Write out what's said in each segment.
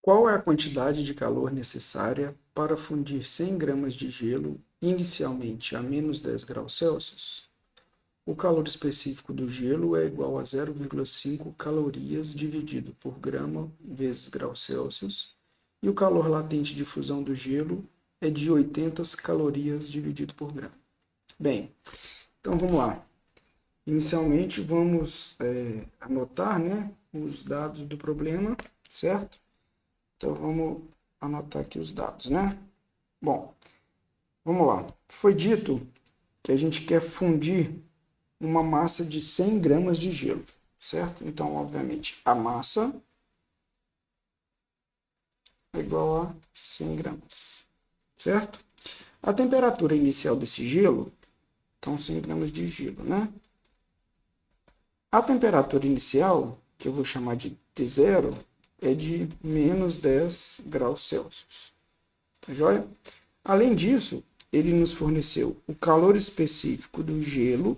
Qual é a quantidade de calor necessária para fundir 100 gramas de gelo inicialmente a menos 10 graus Celsius? O calor específico do gelo é igual a 0,5 calorias dividido por grama vezes graus Celsius, e o calor latente de fusão do gelo é de 80 calorias dividido por grama. Bem, então vamos lá. Inicialmente vamos anotar, né, os dados do problema, certo? Então vamos anotar aqui os dados, né? Bom, vamos lá. Foi dito que a gente quer fundir uma massa de 100 gramas de gelo, certo? Então, obviamente, a massa é igual a 100 gramas, certo? A temperatura inicial desse gelo, então 100 gramas de gelo, né? A temperatura inicial, que eu vou chamar de T0, é de menos 10 graus Celsius. Tá joia? Além disso, ele nos forneceu o calor específico do gelo,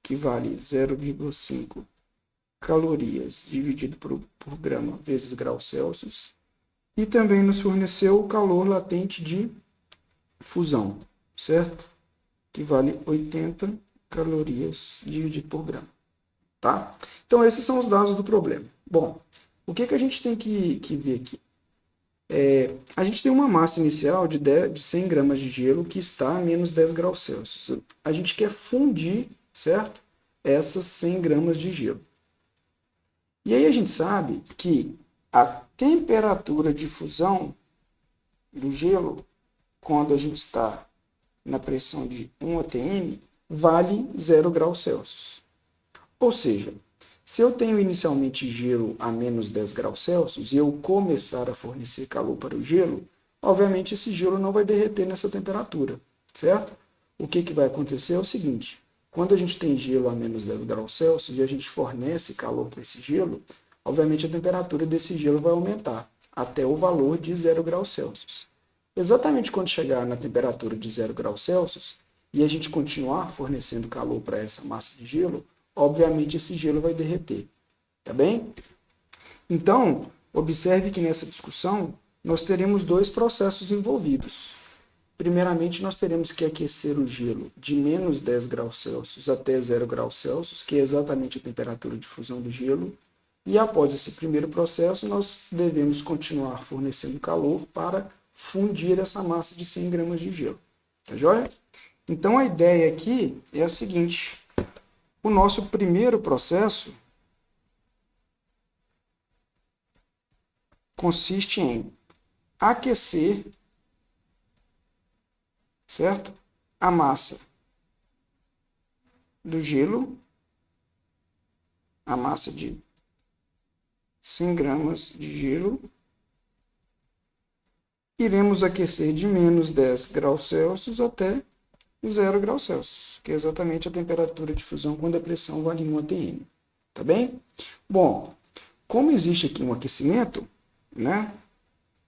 que vale 0,5 calorias dividido por grama vezes graus Celsius, e também nos forneceu o calor latente de fusão, certo? Que vale 80 calorias dividido por grama, tá? Então, esses são os dados do problema. Bom, o que a gente tem que ver aqui? A gente tem uma massa inicial de 100 gramas de gelo que está a menos 10 graus Celsius. A gente quer fundir, certo? Essas 100 gramas de gelo. E aí a gente sabe que a temperatura de fusão do gelo, quando a gente está na pressão de 1 atm, vale 0 graus Celsius. Ou seja, se eu tenho inicialmente gelo a menos 10 graus Celsius e eu começar a fornecer calor para o gelo, obviamente esse gelo não vai derreter nessa temperatura, certo? O que vai acontecer é o seguinte: quando a gente tem gelo a menos 10 graus Celsius e a gente fornece calor para esse gelo, obviamente a temperatura desse gelo vai aumentar até o valor de 0 graus Celsius. Exatamente quando chegar na temperatura de 0 graus Celsius e a gente continuar fornecendo calor para essa massa de gelo, obviamente esse gelo vai derreter, tá bem? Então, observe que nessa discussão nós teremos dois processos envolvidos. Primeiramente, nós teremos que aquecer o gelo de menos 10 graus Celsius até 0 graus Celsius, que é exatamente a temperatura de fusão do gelo. E após esse primeiro processo, nós devemos continuar fornecendo calor para fundir essa massa de 100 gramas de gelo. Tá joia? Então, a ideia aqui é a seguinte: o nosso primeiro processo consiste em aquecer, certo? A massa do gelo, a massa de 100 gramas de gelo. Iremos aquecer de menos 10 graus Celsius até 0 graus Celsius, que é exatamente a temperatura de fusão quando a pressão vale 1 atm. Tá bem? Bom, como existe aqui um aquecimento, né,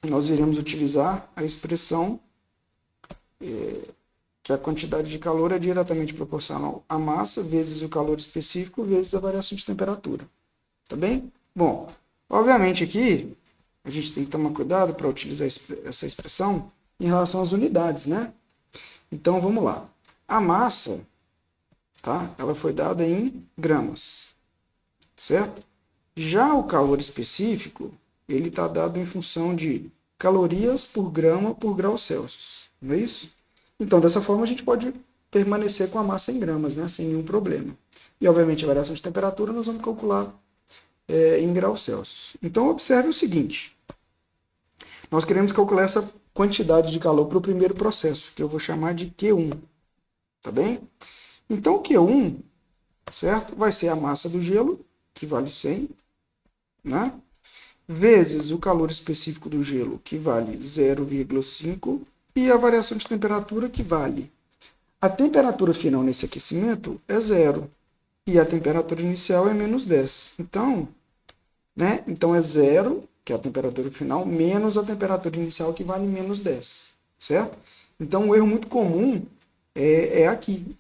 nós iremos utilizar a expressão que a quantidade de calor é diretamente proporcional à massa vezes o calor específico vezes a variação de temperatura. Tá bem? Bom, obviamente aqui a gente tem que tomar cuidado para utilizar essa expressão em relação às unidades, né? Então vamos lá. A massa, tá? Ela foi dada em gramas, certo? Já o calor específico, ele está dado em função de calorias por grama por grau Celsius, não é isso? Então, dessa forma, a gente pode permanecer com a massa em gramas, né? Sem nenhum problema. E, obviamente, a variação de temperatura nós vamos calcular em graus Celsius. Então, observe o seguinte: nós queremos calcular essa quantidade de calor para o primeiro processo, que eu vou chamar de Q1, tá bem? Então, o Q1, certo? Vai ser a massa do gelo, que vale 100, né? Vezes o calor específico do gelo, que vale 0,5, e a variação de temperatura, que vale. A temperatura final nesse aquecimento é 0, e a temperatura inicial é menos 10. Então, né? Então é 0, que é a temperatura final, menos a temperatura inicial, que vale menos 10, certo? Então, um erro muito comum é aqui,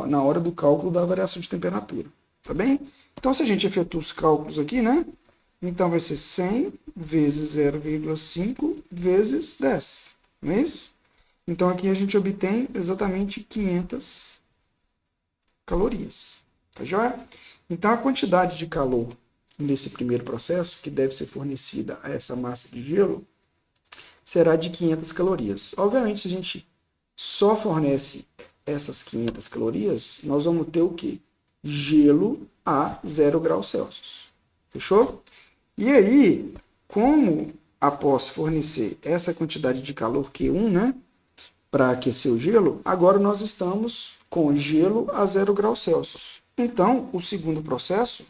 na hora do cálculo da variação de temperatura, tá bem? Então, se a gente efetua os cálculos aqui, né? Então, vai ser 100 vezes 0,5 vezes 10. Não é isso? Então, aqui a gente obtém exatamente 500 calorias. Tá joia? Então, a quantidade de calor nesse primeiro processo, que deve ser fornecida a essa massa de gelo, será de 500 calorias. Obviamente, se a gente só fornece essas 500 calorias, nós vamos ter o quê? Gelo a 0 graus Celsius. Fechou? E aí, como após fornecer essa quantidade de calor Q1, né, para aquecer o gelo, agora nós estamos com gelo a 0 graus Celsius. Então, o segundo processo,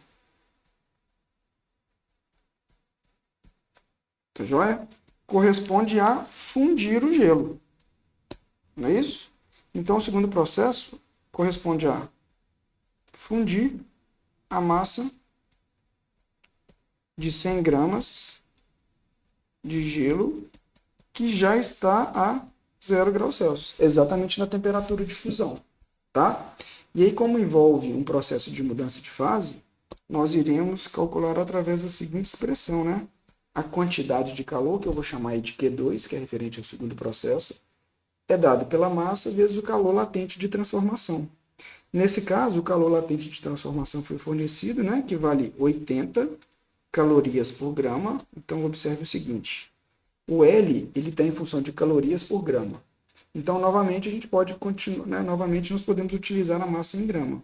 tá joia? Corresponde a fundir o gelo. Não é isso? Então, o segundo processo corresponde a fundir a massa de 100 gramas de gelo que já está a 0 graus Celsius, exatamente na temperatura de fusão, tá? E aí, como envolve um processo de mudança de fase, nós iremos calcular através da seguinte expressão, né? A quantidade de calor, que eu vou chamar aí de Q2, que é referente ao segundo processo, é dado pela massa vezes o calor latente de transformação. Nesse caso, o calor latente de transformação foi fornecido, né, que vale 80 calorias por grama. Então, observe o seguinte, o L está em função de calorias por grama. Então, novamente, a gente pode continuar, né, novamente nós podemos utilizar a massa em grama.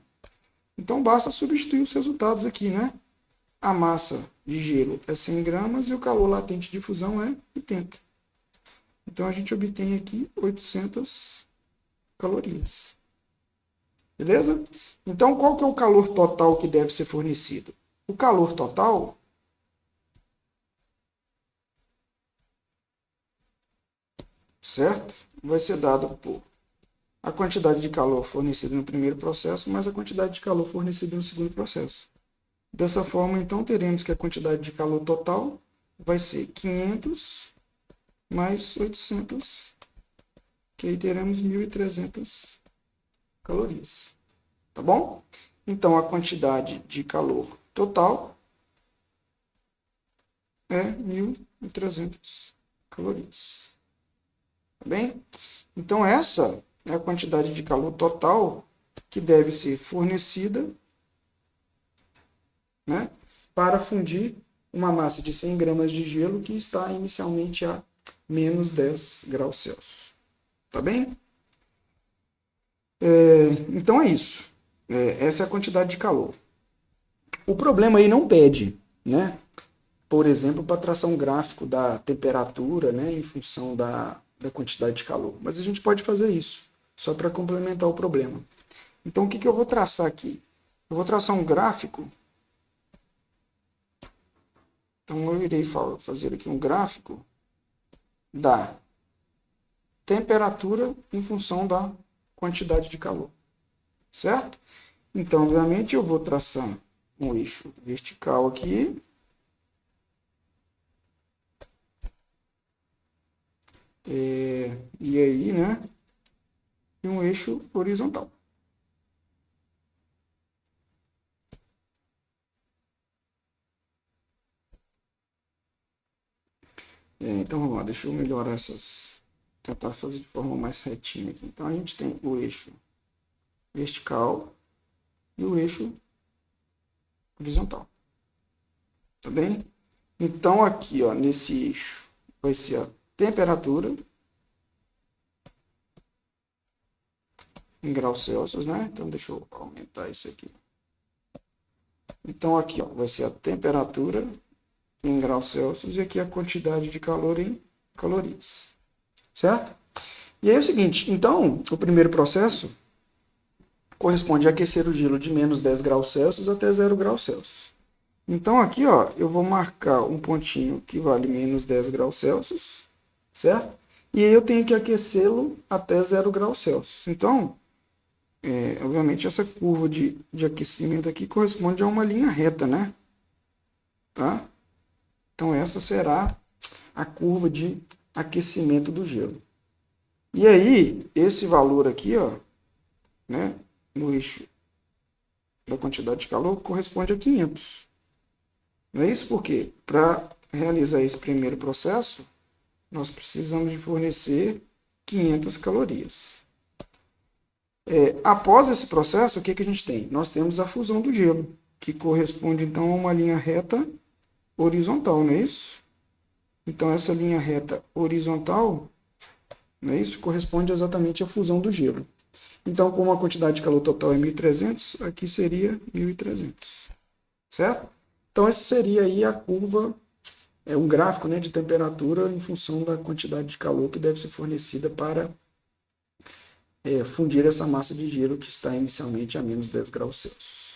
Então, basta substituir os resultados aqui, né? A massa de gelo é 100 gramas e o calor latente de fusão é 80. Então, a gente obtém aqui 800 calorias. Beleza? Então, qual que é o calor total que deve ser fornecido? O calor total certo? Vai ser dado por a quantidade de calor fornecida no primeiro processo mais a quantidade de calor fornecida no segundo processo. Dessa forma, então, teremos que a quantidade de calor total vai ser 500 mais 800, que aí teremos 1.300 calorias. Tá bom? Então, a quantidade de calor total é 1.300 calorias. Tá bem? Então, essa é a quantidade de calor total que deve ser fornecida, né, para fundir uma massa de 100 gramas de gelo que está inicialmente a menos 10 graus Celsius. Tá bem? Então, é isso. Essa é a quantidade de calor. O problema aí não pede, né? Por exemplo, para traçar um gráfico da temperatura, né, em função da quantidade de calor. Mas a gente pode fazer isso, só para complementar o problema. Então, o que eu vou traçar aqui? Eu vou traçar um gráfico. Então, eu irei fazer aqui um gráfico da temperatura em função da quantidade de calor. Certo? Então, obviamente, eu vou traçar um eixo vertical aqui. E aí, né? E um eixo horizontal. Então, vamos lá, deixa eu melhorar essas. Tentar fazer de forma mais retinha aqui. Então, a gente tem o eixo vertical e o eixo horizontal. Tá bem? Então, aqui, ó, nesse eixo, vai ser a temperatura em graus Celsius, né? Então, deixa eu aumentar isso aqui. Então, aqui, ó, vai ser a temperatura em graus Celsius e aqui a quantidade de calor em calorias. Certo? E aí é o seguinte, então, o primeiro processo corresponde a aquecer o gelo de menos 10 graus Celsius até 0 graus Celsius. Então, aqui, ó, eu vou marcar um pontinho que vale menos 10 graus Celsius, certo? E aí eu tenho que aquecê-lo até 0 graus Celsius. Então, obviamente, essa curva de aquecimento aqui corresponde a uma linha reta, né? Tá? Então, essa será a curva de aquecimento do gelo. E aí, esse valor aqui, ó, né, no eixo da quantidade de calor, corresponde a 500. Não é isso? Porque para realizar esse primeiro processo, nós precisamos de fornecer 500 calorias. Após esse processo, o que a gente tem? Nós temos a fusão do gelo, que corresponde então a uma linha reta horizontal, não é isso? Então essa linha reta horizontal, não é isso? Corresponde exatamente à fusão do gelo. Então, como a quantidade de calor total é 1.300, aqui seria 1.300, certo? Então essa seria aí a curva, um gráfico, né, de temperatura em função da quantidade de calor que deve ser fornecida para fundir essa massa de gelo que está inicialmente a menos 10 graus Celsius.